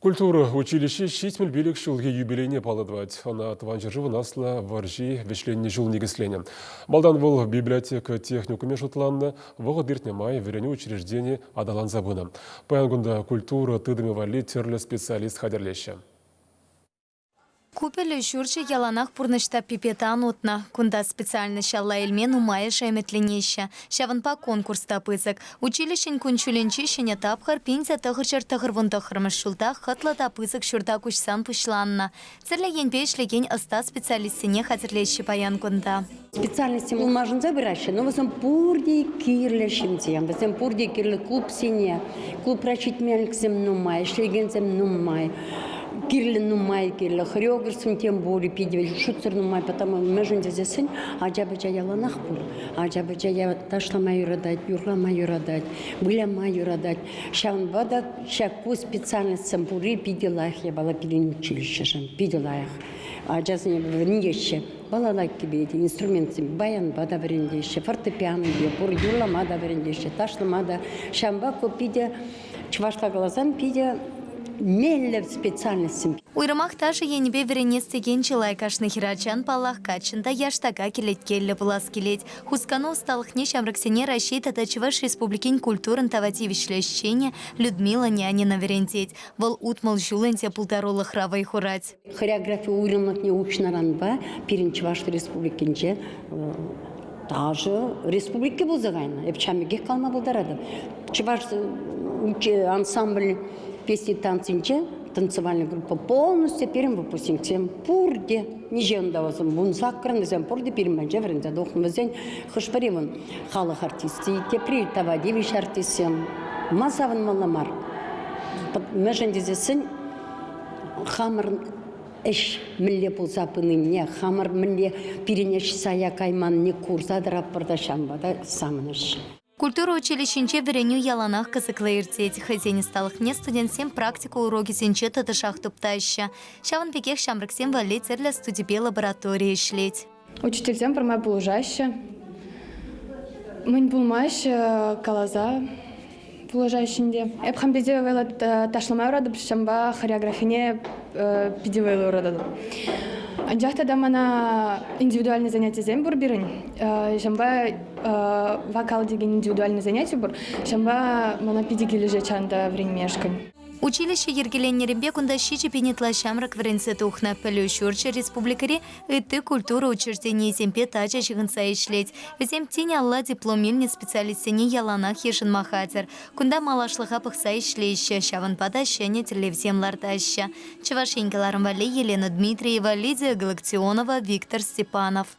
Культура училище шестмель билік шылғы юбилейне палыдвать. Она тванчы живы насла варжи вешленне жыл негіслене. Балдан был библиотека техникуме шутланна, вғы дыртне май верене учреждение адалан забына. Паянгунда культура тыдыме вали терлі специалист хадерлеші. Купелі жүрші яланах пурнышта пипетан отна. Кунда специально шалла эльмен умая шайметленеща. Шаванпа конкурста пызык. Училищен кунчуленчищене тапхар пинза тахырчар тахырвундахырмыш шулта хатла тапызык шурта кушсан пушланна. Церле енпешлеген аста специалистине хатерлещи паян кунда. Специальности улмажын забираща, но возом пурди кирлешимзем, возом пурди кирле клуб сине, клуб рачитмельксем нумай, шлегензем нумай. Кирле нумай, кирле хореографством тем более пидевали, шуцер нумай, потому между здесь аджабаджа яланах был, аджабаджа я ташла мою родать, юрла мою родать, была мою родать. Шан вода, шаку специальность сампури пиделах я была пилин училище, шан пиделах. Аджазне врендеще, балалайк тебе эти инструменты, баян вода врендеще, фортепиано бе, пур юрла мада врендеще, ташла мада, шамбаку пиде, чвашла глазам пиде. Меллер специальностям. Уйрамах тажы енебе веренесте генчилай кашны хирачан палах качында яштага келет келлі булас келет. Хускано усталыхне шамраксене Рашид Атачеваш республикин культурын тавати вишлещене Людмила Нянина верентеть. Вол утмал жуленте пултаролых равай хурать. Хореография уйрамлык не учнаранба, Пиринчеваш республикинче. Даже республики был загайна. Эпчамиге калма был дарада. Чеваш ансамбль песни танцинче, танцевальная группа полностью перем выпустим тем пурде. Нижен давазым бунсакрын зем пурде перем бенже вренде дохнем зен хышпаревын халық артисти, тепри тавадевиш артистем, масавын маламар. Межен дезесін хамыр эш милле пулса пынымне, хамыр милле перенеш сая кайман не курса драппырда шамбада самыныш. Культура училищенче вереню яланах кызыклы иртеть. Хазени сталыхне студентсем практику уроки сенче татышах туптаща. Шаван пекех шамрыксем вали церля студипе лаборатории шлеть. Учительсем пырмай булыжаще. Мын булмайшы калаза булыжащенде. Эпхам пиде вела ташламай урадып, шамба хореографине пиде вела урадып. Анжақта да мана индивидуальный занятие зем бур бирин. Шамба вокал деген индивидуальный занятие бур. Шамба мана пидигили же чанда времешкан. Училище ергеленнеребе кунда щичи пенетла шамрак вренце тухна пелю шурче республикари ты культура учреждений земпе тача чыгынса ишлеть. Везем тень алла дипломильный специалистине яланах ешин махатер. Кунда малашлыха пыхса ишлеще, шаван пада щене телевизем лартаща. Чевашенькаларым вали Елена Дмитриева, Лидия Галактионова, Виктор Степанов.